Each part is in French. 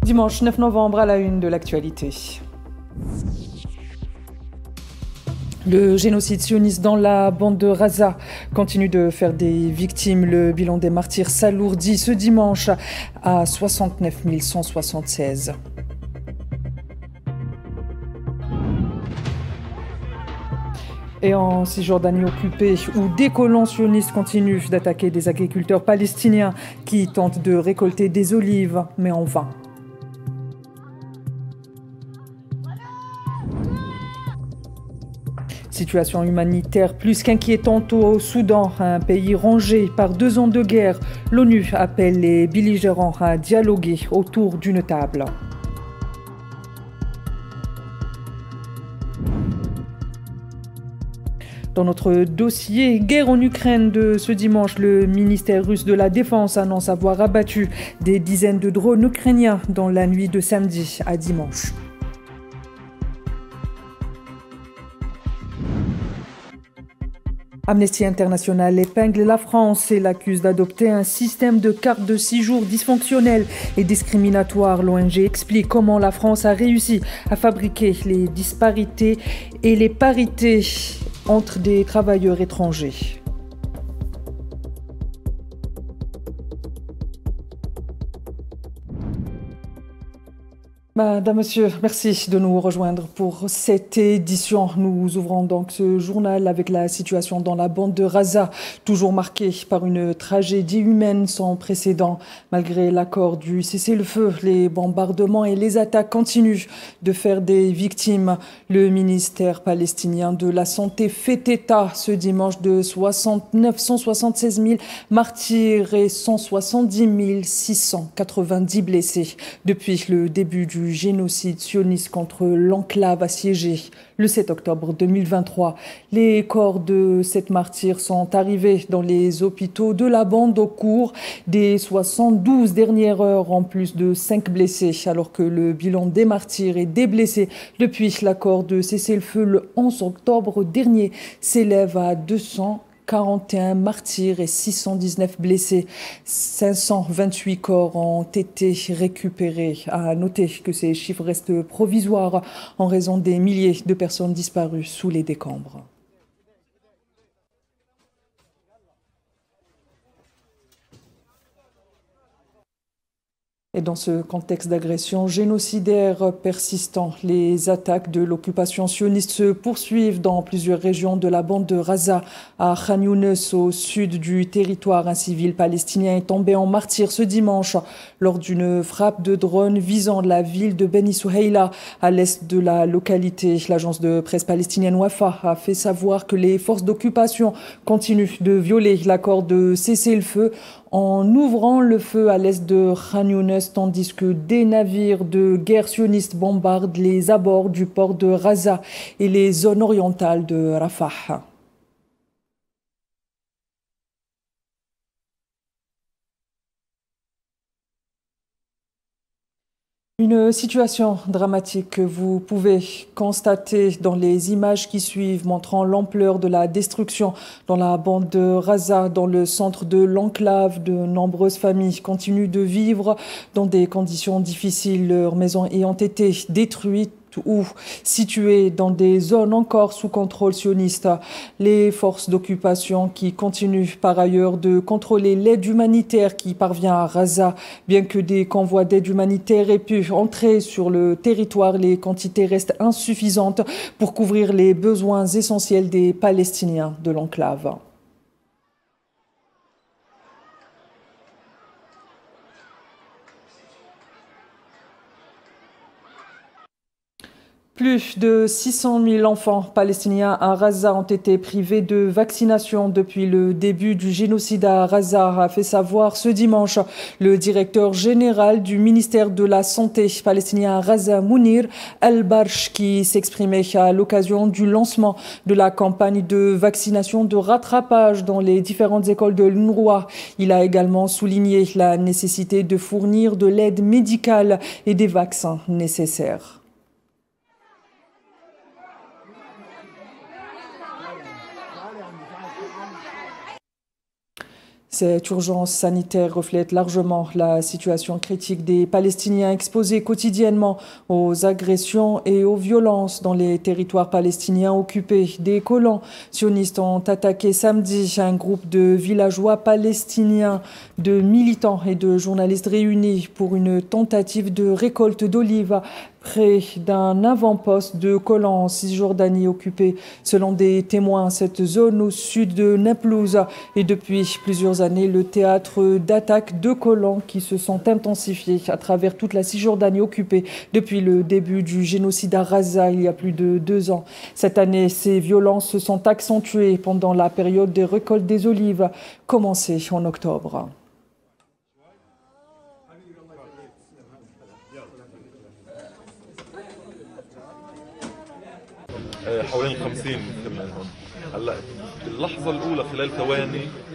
Dimanche 9 novembre à la une de l'actualité. Le génocide sioniste dans la bande de Gaza continue de faire des victimes. Le bilan des martyrs s'alourdit ce dimanche à 69 176. Et en Cisjordanie occupée, où des colons sionistes continuent d'attaquer des agriculteurs palestiniens qui tentent de récolter des olives, mais en vain. Situation humanitaire plus qu'inquiétante au Soudan, un pays rongé par 2 ans de guerre. L'ONU appelle les belligérants à dialoguer autour d'une table. Dans notre dossier guerre en Ukraine de ce dimanche, le ministère russe de la Défense annonce avoir abattu des dizaines de drones ukrainiens dans la nuit de samedi à dimanche. Amnesty International épingle la France et l'accuse d'adopter un système de carte de séjour dysfonctionnel et discriminatoire. L'ONG explique comment la France a réussi à fabriquer les disparités et les parités entre des travailleurs étrangers. Madame, Monsieur, merci de nous rejoindre pour cette édition. Nous ouvrons donc ce journal avec la situation dans la bande de Gaza, toujours marquée par une tragédie humaine sans précédent. Malgré l'accord du cessez-le-feu, les bombardements et les attaques continuent de faire des victimes. Le ministère palestinien de la Santé fait état ce dimanche de 176 000 martyrs et 170 690 blessés depuis le début du génocide sioniste contre l'enclave assiégée le 7 octobre 2023. Les corps de sept martyrs sont arrivés dans les hôpitaux de la bande au cours des 72 dernières heures, en plus de 5 blessés, alors que le bilan des martyrs et des blessés depuis l'accord de cessez-le-feu le 11 octobre dernier s'élève à 241 martyrs et 619 blessés. 528 corps ont été récupérés. À noter que ces chiffres restent provisoires en raison des milliers de personnes disparues sous les décombres. Et dans ce contexte d'agression génocidaire persistant, les attaques de l'occupation sioniste se poursuivent dans plusieurs régions de la bande de Gaza. À Khan Younes, au sud du territoire, un civil palestinien est tombé en martyr ce dimanche lors d'une frappe de drone visant la ville de Beni Souheila à l'est de la localité. L'agence de presse palestinienne Wafa a fait savoir que les forces d'occupation continuent de violer l'accord de cessez-le-feu en ouvrant le feu à l'est de Khan Younes, tandis que des navires de guerre sionistes bombardent les abords du port de Gaza et les zones orientales de Rafah. Une situation dramatique que vous pouvez constater dans les images qui suivent, montrant l'ampleur de la destruction dans la bande de Gaza, dans le centre de l'enclave. De nombreuses familles continuent de vivre dans des conditions difficiles, leurs maisons ayant été détruites ou situées dans des zones encore sous contrôle sioniste. Les forces d'occupation qui continuent par ailleurs de contrôler l'aide humanitaire qui parvient à Gaza. Bien que des convois d'aide humanitaire aient pu entrer sur le territoire, les quantités restent insuffisantes pour couvrir les besoins essentiels des Palestiniens de l'enclave. Plus de 600 000 enfants palestiniens à Gaza ont été privés de vaccination depuis le début du génocide à Gaza, a fait savoir ce dimanche le directeur général du ministère de la Santé palestinien à Gaza, Mounir Al-Barsh, qui s'exprimait à l'occasion du lancement de la campagne de vaccination de rattrapage dans les différentes écoles de l'UNRWA. Il a également souligné la nécessité de fournir de l'aide médicale et des vaccins nécessaires. Cette urgence sanitaire reflète largement la situation critique des Palestiniens exposés quotidiennement aux agressions et aux violences dans les territoires palestiniens occupés. Des colons sionistes ont attaqué samedi un groupe de villageois palestiniens, de militants et de journalistes réunis pour une tentative de récolte d'olives près d'un avant-poste de colons en Cisjordanie occupé. Selon des témoins, cette zone au sud de Naplouse est depuis plusieurs années le théâtre d'attaques de colons qui se sont intensifiées à travers toute la Cisjordanie occupée depuis le début du génocide à Gaza il y a plus de 2 ans. Cette année, ces violences se sont accentuées pendant la période des récoltes des olives commencée en octobre.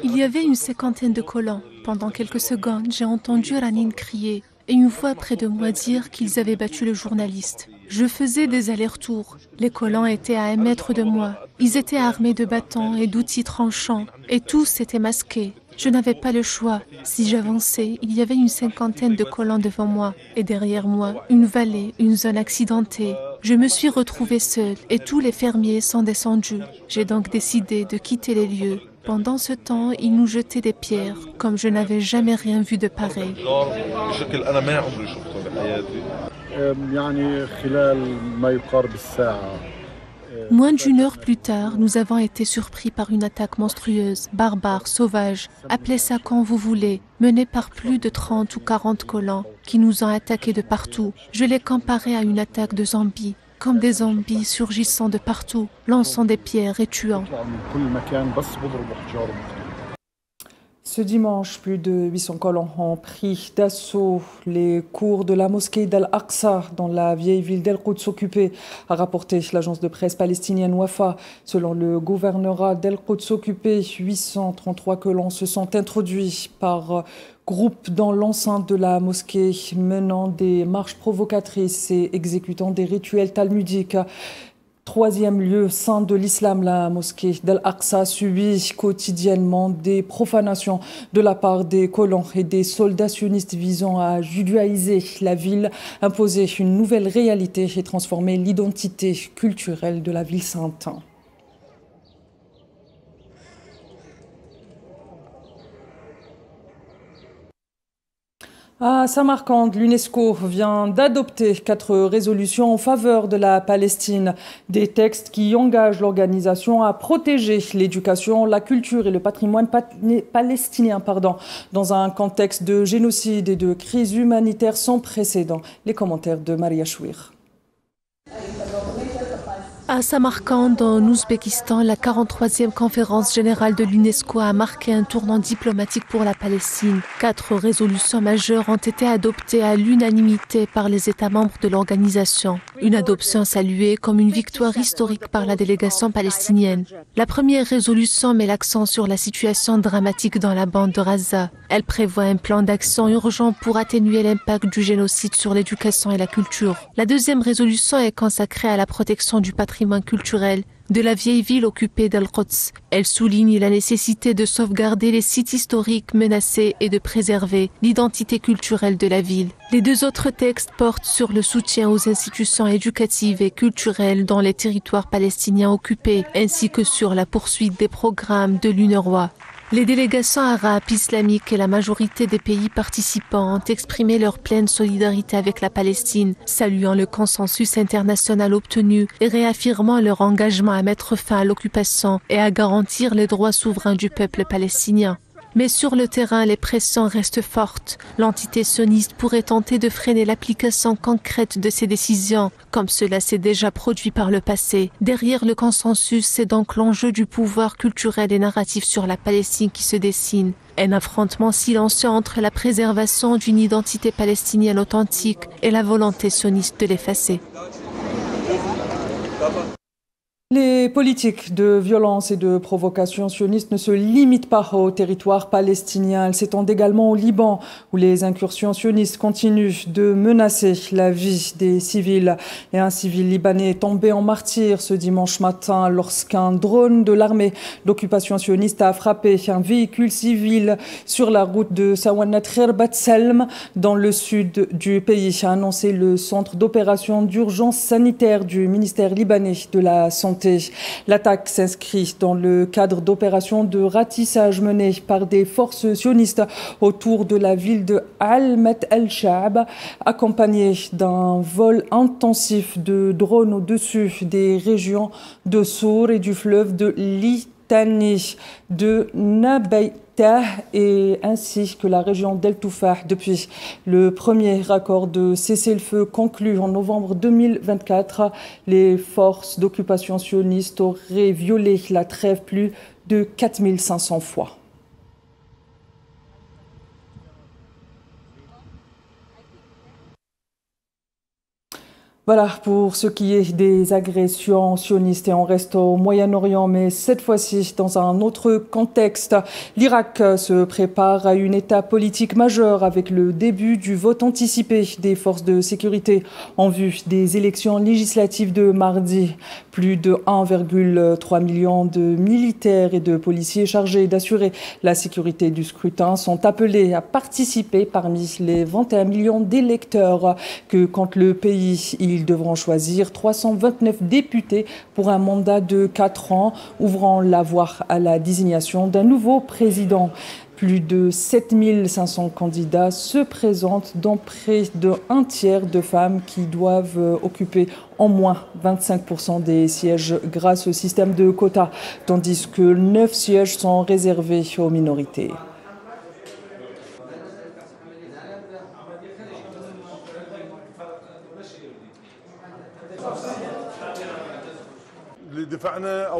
Il y avait une cinquantaine de colons. Pendant quelques secondes, j'ai entendu Ranin crier et une voix près de moi dire qu'ils avaient battu le journaliste. Je faisais des allers-retours. Les colons étaient à 1 mètre de moi. Ils étaient armés de bâtons et d'outils tranchants et tous étaient masqués. Je n'avais pas le choix. Si j'avançais, il y avait une cinquantaine de colons devant moi et derrière moi, une vallée, une zone accidentée. Je me suis retrouvée seule et tous les fermiers sont descendus. J'ai donc décidé de quitter les lieux. Pendant ce temps, ils nous jetaient des pierres, comme je n'avais jamais rien vu de pareil. Moins d'une heure plus tard, nous avons été surpris par une attaque monstrueuse, barbare, sauvage, appelez ça quand vous voulez, menée par plus de 30 ou 40 colons qui nous ont attaqués de partout. Je l'ai comparé à une attaque de zombies, comme des zombies surgissant de partout, lançant des pierres et tuant. Ce dimanche, plus de 800 colons ont pris d'assaut les cours de la mosquée d'Al-Aqsa dans la vieille ville d'El-Quds occupée, a rapporté l'agence de presse palestinienne Wafa. Selon le gouvernorat d'El-Quds occupé, 833 colons se sont introduits par groupe dans l'enceinte de la mosquée, menant des marches provocatrices et exécutant des rituels talmudiques. Troisième lieu saint de l'islam, la mosquée d'Al-Aqsa subit quotidiennement des profanations de la part des colons et des soldats sionistes visant à judaïser la ville, imposer une nouvelle réalité et transformer l'identité culturelle de la ville sainte. À Samarcande, l'UNESCO vient d'adopter 4 résolutions en faveur de la Palestine. Des textes qui engagent l'organisation à protéger l'éducation, la culture et le patrimoine palestinien dans un contexte de génocide et de crise humanitaire sans précédent. Les commentaires de Maria Chouir. À Samarcande, en Ouzbékistan, la 43e conférence générale de l'UNESCO a marqué un tournant diplomatique pour la Palestine. 4 résolutions majeures ont été adoptées à l'unanimité par les États membres de l'organisation. Une adoption saluée comme une victoire historique par la délégation palestinienne. La première résolution met l'accent sur la situation dramatique dans la bande de Gaza. Elle prévoit un plan d'action urgent pour atténuer l'impact du génocide sur l'éducation et la culture. La deuxième résolution est consacrée à la protection du patrimoine culturel de la vieille ville occupée d'Al-Quds. Elle souligne la nécessité de sauvegarder les sites historiques menacés et de préserver l'identité culturelle de la ville. Les 2 autres textes portent sur le soutien aux institutions éducatives et culturelles dans les territoires palestiniens occupés, ainsi que sur la poursuite des programmes de l'UNRWA. Les délégations arabes, islamiques et la majorité des pays participants ont exprimé leur pleine solidarité avec la Palestine, saluant le consensus international obtenu et réaffirmant leur engagement à mettre fin à l'occupation et à garantir les droits souverains du peuple palestinien. Mais sur le terrain, les pressions restent fortes. L'entité sioniste pourrait tenter de freiner l'application concrète de ces décisions, comme cela s'est déjà produit par le passé. Derrière le consensus, c'est donc l'enjeu du pouvoir culturel et narratif sur la Palestine qui se dessine. Un affrontement silencieux entre la préservation d'une identité palestinienne authentique et la volonté sioniste de l'effacer. Les politiques de violence et de provocation sionistes ne se limitent pas au territoire palestinien. Elles s'étendent également au Liban, où les incursions sionistes continuent de menacer la vie des civils. Et un civil libanais est tombé en martyr ce dimanche matin lorsqu'un drone de l'armée d'occupation sioniste a frappé un véhicule civil sur la route de Sawannat Khirbat Selm, dans le sud du pays, a annoncé le centre d'opération d'urgence sanitaire du ministère libanais de la Santé. L'attaque s'inscrit dans le cadre d'opérations de ratissage menées par des forces sionistes autour de la ville de Almat el-Shaab, accompagnées d'un vol intensif de drones au-dessus des régions de Sour et du fleuve de Litani, de Nabay et ainsi que la région d'El Toufah depuis le premier accord de cessez-le-feu conclu en novembre 2024. Les forces d'occupation sionistes auraient violé la trêve plus de 4500 fois. Voilà pour ce qui est des agressions sionistes, et on reste au Moyen-Orient, mais cette fois-ci dans un autre contexte. L'Irak se prépare à une étape politique majeure avec le début du vote anticipé des forces de sécurité en vue des élections législatives de mardi. Plus de 1,3 million de militaires et de policiers chargés d'assurer la sécurité du scrutin sont appelés à participer parmi les 21 millions d'électeurs que compte le pays. Ils devront choisir 329 députés pour un mandat de 4 ans, ouvrant la voie à la désignation d'un nouveau président. Plus de 7500 candidats se présentent, dont près d'un tiers de femmes qui doivent occuper au moins 25% des sièges grâce au système de quotas, tandis que 9 sièges sont réservés aux minorités.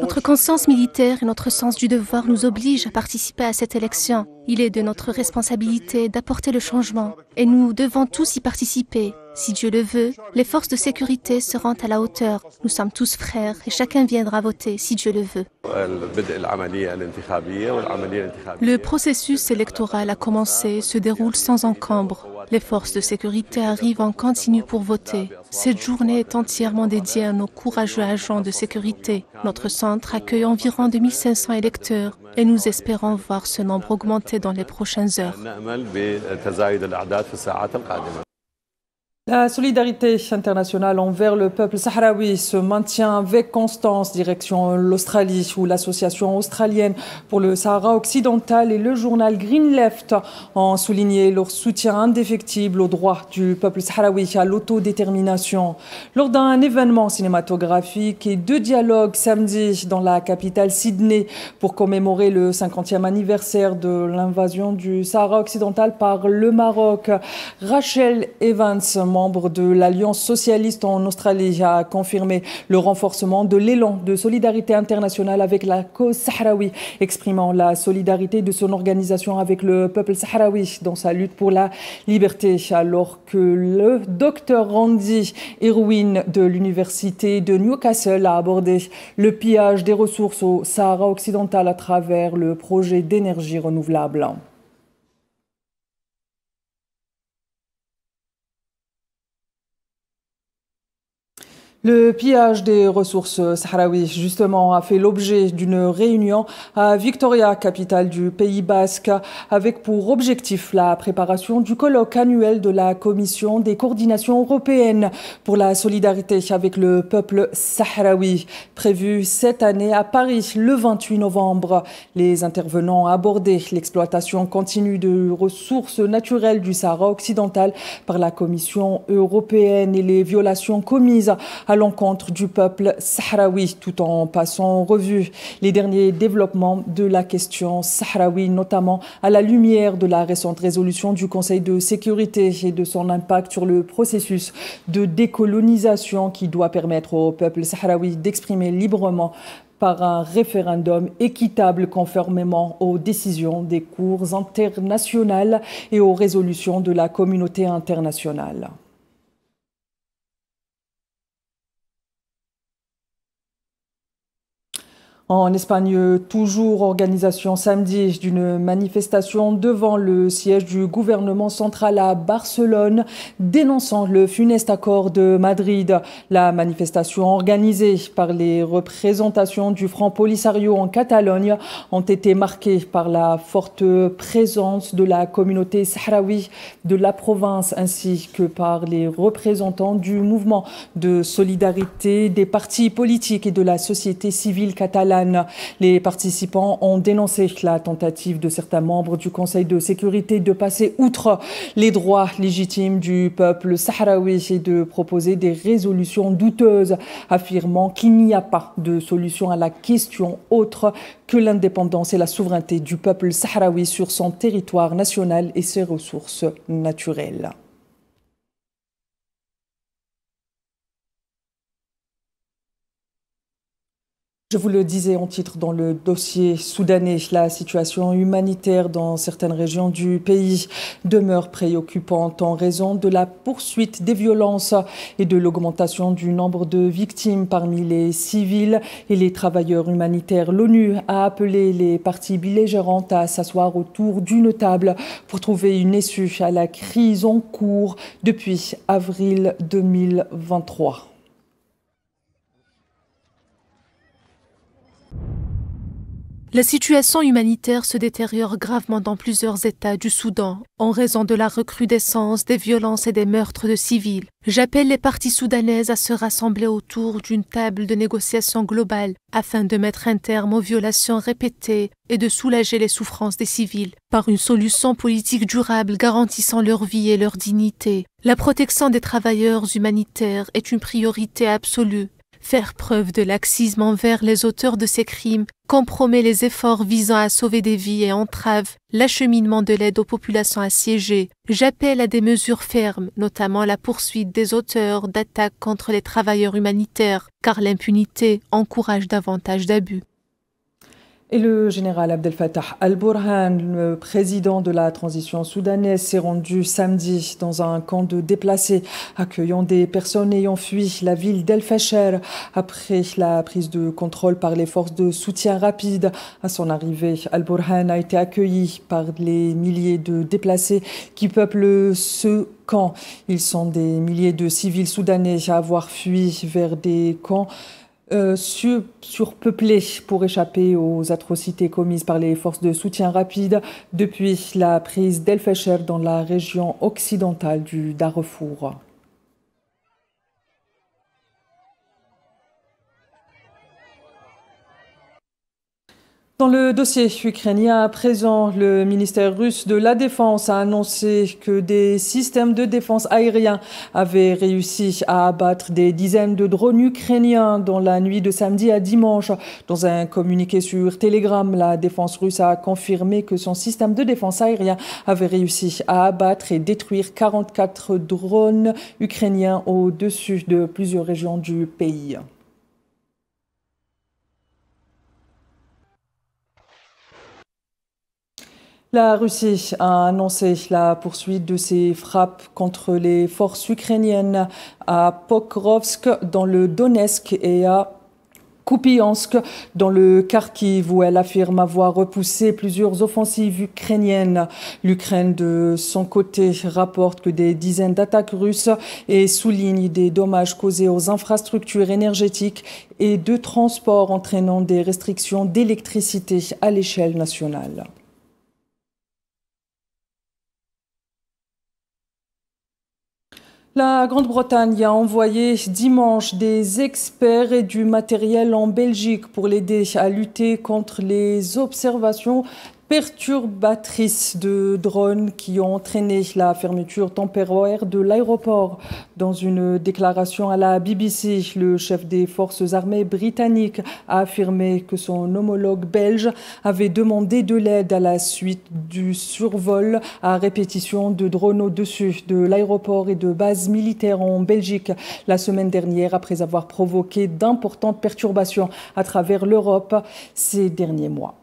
Notre conscience militaire et notre sens du devoir nous obligent à participer à cette élection. Il est de notre responsabilité d'apporter le changement et nous devons tous y participer. Si Dieu le veut, les forces de sécurité seront à la hauteur. Nous sommes tous frères et chacun viendra voter si Dieu le veut. Le processus électoral a commencé et se déroule sans encombre. Les forces de sécurité arrivent en continu pour voter. Cette journée est entièrement dédiée à nos courageux agents de sécurité. Notre centre accueille environ 2500 électeurs et nous espérons voir ce nombre augmenter dans les prochaines heures. La solidarité internationale envers le peuple sahraoui se maintient avec constance direction l'Australie, où l'association australienne pour le Sahara occidental et le journal Green Left ont souligné leur soutien indéfectible aux droits du peuple sahraoui à l'autodétermination. Lors d'un événement cinématographique et de dialogue samedi dans la capitale Sydney pour commémorer le 50e anniversaire de l'invasion du Sahara occidental par le Maroc, Rachel Evans, membre de l'Alliance socialiste en Australie, a confirmé le renforcement de l'élan de solidarité internationale avec la cause sahraoui, exprimant la solidarité de son organisation avec le peuple sahraoui dans sa lutte pour la liberté, alors que le docteur Randy Irwin de l'université de Newcastle a abordé le pillage des ressources au Sahara occidental à travers le projet d'énergie renouvelable. Le pillage des ressources sahraouies, justement, a fait l'objet d'une réunion à Victoria, capitale du Pays Basque, avec pour objectif la préparation du colloque annuel de la Commission des coordinations européennes pour la solidarité avec le peuple sahraoui, prévu cette année à Paris le 28 novembre. Les intervenants ont abordé l'exploitation continue de ressources naturelles du Sahara occidental par la Commission européenne et les violations commises à l'encontre du peuple sahraoui, tout en passant en revue les derniers développements de la question sahraoui, notamment à la lumière de la récente résolution du Conseil de sécurité et de son impact sur le processus de décolonisation qui doit permettre au peuple sahraoui d'exprimer librement par un référendum équitable conformément aux décisions des cours internationales et aux résolutions de la communauté internationale. En Espagne, toujours organisation samedi d'une manifestation devant le siège du gouvernement central à Barcelone, dénonçant le funeste accord de Madrid. La manifestation organisée par les représentations du Front Polisario en Catalogne ont été marquées par la forte présence de la communauté sahraoui de la province ainsi que par les représentants du mouvement de solidarité des partis politiques et de la société civile catalane. Les participants ont dénoncé la tentative de certains membres du Conseil de sécurité de passer outre les droits légitimes du peuple sahraoui et de proposer des résolutions douteuses, affirmant qu'il n'y a pas de solution à la question autre que l'indépendance et la souveraineté du peuple sahraoui sur son territoire national et ses ressources naturelles. Je vous le disais en titre dans le dossier soudanais, la situation humanitaire dans certaines régions du pays demeure préoccupante en raison de la poursuite des violences et de l'augmentation du nombre de victimes parmi les civils et les travailleurs humanitaires. L'ONU a appelé les parties belligérantes à s'asseoir autour d'une table pour trouver une issue à la crise en cours depuis avril 2023. La situation humanitaire se détériore gravement dans plusieurs États du Soudan en raison de la recrudescence des violences et des meurtres de civils. J'appelle les parties soudanaises à se rassembler autour d'une table de négociation globale afin de mettre un terme aux violations répétées et de soulager les souffrances des civils par une solution politique durable garantissant leur vie et leur dignité. La protection des travailleurs humanitaires est une priorité absolue. Faire preuve de laxisme envers les auteurs de ces crimes compromet les efforts visant à sauver des vies et entrave l'acheminement de l'aide aux populations assiégées. J'appelle à des mesures fermes, notamment la poursuite des auteurs d'attaques contre les travailleurs humanitaires, car l'impunité encourage davantage d'abus. Et le général Abdel Fattah al-Burhan, le président de la transition soudanaise, s'est rendu samedi dans un camp de déplacés accueillant des personnes ayant fui la ville d'El Fasher après la prise de contrôle par les forces de soutien rapide. À son arrivée, al-Burhan a été accueilli par les milliers de déplacés qui peuplent ce camp. Ils sont des milliers de civils soudanais à avoir fui vers des camps surpeuplés pour échapper aux atrocités commises par les forces de soutien rapide depuis la prise d'El Fasher dans la région occidentale du Darfour. Dans le dossier ukrainien, à présent, le ministère russe de la Défense a annoncé que des systèmes de défense aériens avaient réussi à abattre des dizaines de drones ukrainiens dans la nuit de samedi à dimanche. Dans un communiqué sur Telegram, la défense russe a confirmé que son système de défense aérien avait réussi à abattre et détruire 44 drones ukrainiens au-dessus de plusieurs régions du pays. La Russie a annoncé la poursuite de ses frappes contre les forces ukrainiennes à Pokrovsk dans le Donetsk et à Kupiansk dans le Kharkiv, où elle affirme avoir repoussé plusieurs offensives ukrainiennes. L'Ukraine, de son côté, rapporte que des dizaines d'attaques russes et souligne des dommages causés aux infrastructures énergétiques et de transport entraînant des restrictions d'électricité à l'échelle nationale. La Grande-Bretagne a envoyé dimanche des experts et du matériel en Belgique pour l'aider à lutter contre les observations perturbatrices de drones qui ont entraîné la fermeture temporaire de l'aéroport. Dans une déclaration à la BBC, le chef des forces armées britanniques a affirmé que son homologue belge avait demandé de l'aide à la suite du survol à répétition de drones au-dessus de l'aéroport et de bases militaires en Belgique la semaine dernière, après avoir provoqué d'importantes perturbations à travers l'Europe ces derniers mois.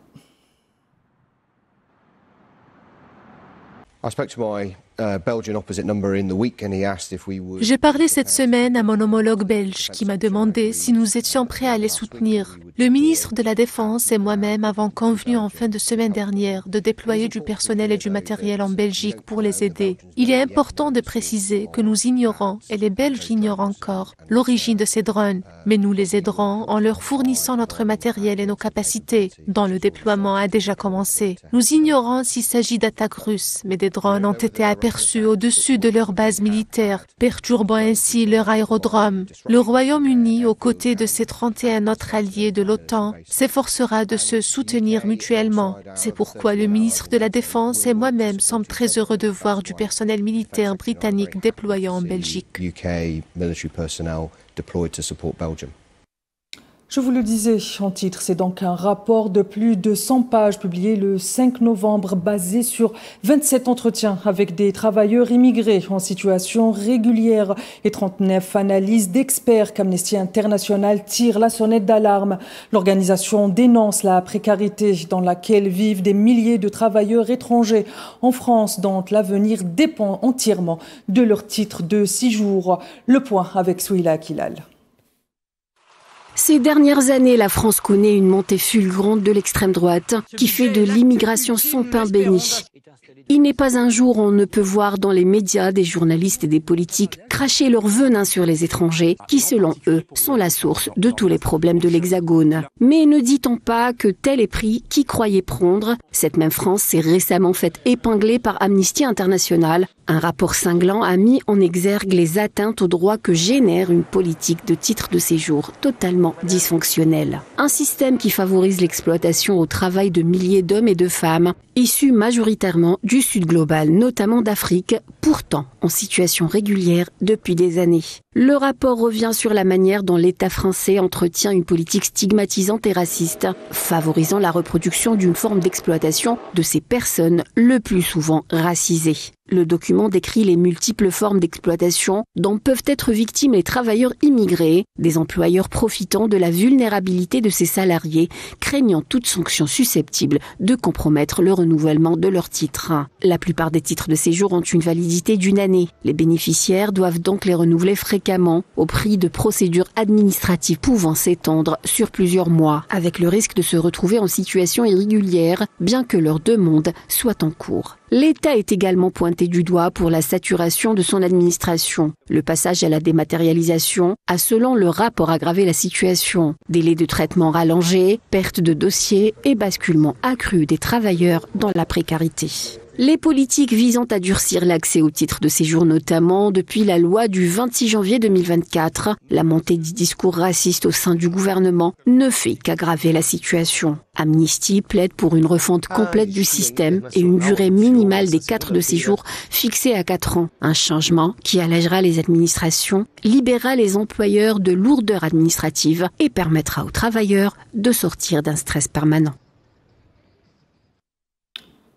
J'ai parlé cette semaine à mon homologue belge qui m'a demandé si nous étions prêts à les soutenir. Le ministre de la Défense et moi-même avons convenu en fin de semaine dernière de déployer du personnel et du matériel en Belgique pour les aider. Il est important de préciser que nous ignorons, et les Belges ignorent encore, l'origine de ces drones. Mais nous les aiderons en leur fournissant notre matériel et nos capacités, dont le déploiement a déjà commencé. Nous ignorons s'il s'agit d'attaques russes, mais des drones ont été aperçus au-dessus de leur base militaire, perturbant ainsi leur aérodrome. Le Royaume-Uni, aux côtés de ses 31 autres alliés de l'OTAN, s'efforcera de se soutenir mutuellement. C'est pourquoi le ministre de la Défense et moi-même sommes très heureux de voir du personnel militaire britannique déployé en Belgique. Je vous le disais en titre, c'est donc un rapport de plus de 100 pages publié le 5 novembre basé sur 27 entretiens avec des travailleurs immigrés en situation régulière et 39 analyses d'experts qu'Amnesty International tire la sonnette d'alarme. L'organisation dénonce la précarité dans laquelle vivent des milliers de travailleurs étrangers en France dont l'avenir dépend entièrement de leur titre de séjour. Le point avec Souila Akilal. Ces dernières années, la France connaît une montée fulgurante de l'extrême droite qui fait de l'immigration son pain béni. Il n'est pas un jour où on ne peut voir dans les médias des journalistes et des politiques cracher leur venin sur les étrangers qui, selon eux, sont la source de tous les problèmes de l'Hexagone. Mais ne dit-on pas que tel est pris qui croyait prendre? Cette même France s'est récemment faite épingler par Amnesty International. Un rapport cinglant a mis en exergue les atteintes aux droits que génère une politique de titre de séjour totalement dysfonctionnelle. Un système qui favorise l'exploitation au travail de milliers d'hommes et de femmes, issus majoritairement du Sud global, notamment d'Afrique, pourtant en situation régulière depuis des années. Le rapport revient sur la manière dont l'État français entretient une politique stigmatisante et raciste, favorisant la reproduction d'une forme d'exploitation de ces personnes le plus souvent racisées. Le document décrit les multiples formes d'exploitation dont peuvent être victimes les travailleurs immigrés, des employeurs profitant de la vulnérabilité de ces salariés, craignant toute sanction susceptible de compromettre le renouvellement de leur titre. La plupart des titres de séjour ont une validité d'une année. Les bénéficiaires doivent donc les renouveler fréquemment, au prix de procédures administratives pouvant s'étendre sur plusieurs mois, avec le risque de se retrouver en situation irrégulière, bien que leur demande soit en cours. L'État est également pointé du doigt pour la saturation de son administration. Le passage à la dématérialisation a, selon le rapport, aggravé la situation. Délais de traitement rallongés, perte de dossiers et basculement accru des travailleurs dans la précarité. Les politiques visant à durcir l'accès au titre de séjour, notamment depuis la loi du 26 janvier 2024, la montée des discours racistes au sein du gouvernement ne fait qu'aggraver la situation. Amnesty plaide pour une refonte complète du système et une durée minimale des 4 de séjour fixée à 4 ans. Un changement qui allègera les administrations, libérera les employeurs de lourdeurs administratives et permettra aux travailleurs de sortir d'un stress permanent.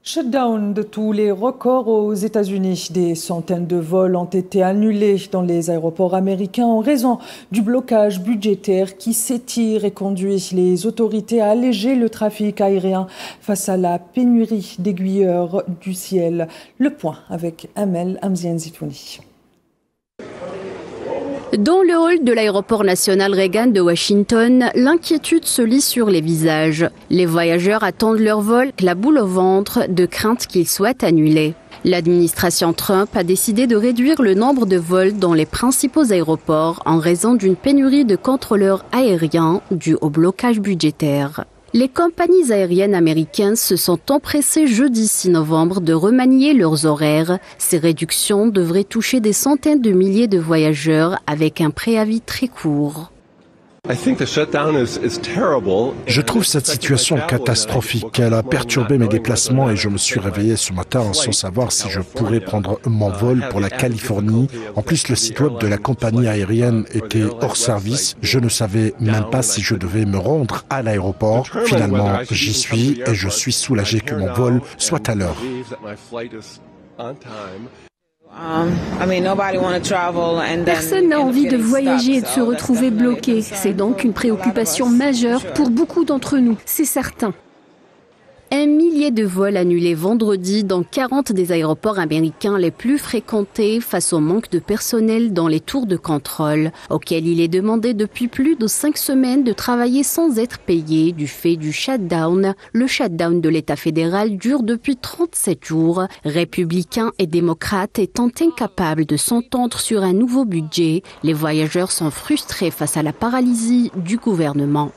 Shutdown de tous les records aux États-Unis. Des centaines de vols ont été annulés dans les aéroports américains en raison du blocage budgétaire qui s'étire et conduit les autorités à alléger le trafic aérien face à la pénurie d'aiguilleurs du ciel. Le point avec Amel Amzian-Zitouni. Dans le hall de l'aéroport national Reagan de Washington, l'inquiétude se lit sur les visages. Les voyageurs attendent leur vol, la boule au ventre, de crainte qu'ils soient annulés. L'administration Trump a décidé de réduire le nombre de vols dans les principaux aéroports en raison d'une pénurie de contrôleurs aériens due au blocage budgétaire. Les compagnies aériennes américaines se sont empressées jeudi 6 novembre de remanier leurs horaires. Ces réductions devraient toucher des centaines de milliers de voyageurs avec un préavis très court. Je trouve cette situation catastrophique. Elle a perturbé mes déplacements et je me suis réveillé ce matin sans savoir si je pourrais prendre mon vol pour la Californie. En plus, le site web de la compagnie aérienne était hors service. Je ne savais même pas si je devais me rendre à l'aéroport. Finalement, j'y suis et je suis soulagé que mon vol soit à l'heure. Personne n'a envie de voyager et de se retrouver bloqué. C'est donc une préoccupation majeure pour beaucoup d'entre nous, c'est certain. Un millier de vols annulés vendredi dans 40 des aéroports américains les plus fréquentés face au manque de personnel dans les tours de contrôle, auxquels il est demandé depuis plus de 5 semaines de travailler sans être payé du fait du shutdown. Le shutdown de l'État fédéral dure depuis 37 jours. Républicains et démocrates étant incapables de s'entendre sur un nouveau budget, les voyageurs sont frustrés face à la paralysie du gouvernement.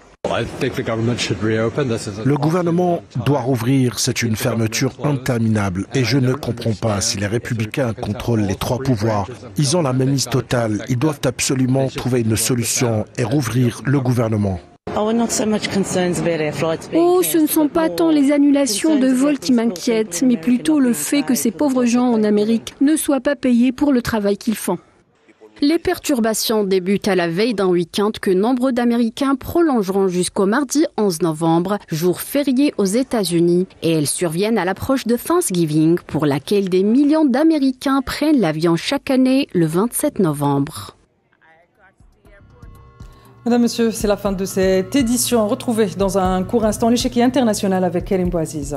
Le gouvernement doit rouvrir, c'est une fermeture interminable et je ne comprends pas si les républicains contrôlent les 3 pouvoirs. Ils ont la mainmise totale, ils doivent absolument trouver une solution et rouvrir le gouvernement. Oh, ce ne sont pas tant les annulations de vols qui m'inquiètent, mais plutôt le fait que ces pauvres gens en Amérique ne soient pas payés pour le travail qu'ils font. Les perturbations débutent à la veille d'un week-end que nombre d'Américains prolongeront jusqu'au mardi 11 novembre, jour férié aux États-Unis, et elles surviennent à l'approche de Thanksgiving, pour laquelle des millions d'Américains prennent l'avion chaque année le 27 novembre. Mesdames, Messieurs, c'est la fin de cette édition. Retrouvez dans un court instant l'échiquier international avec Karim Bouaziz.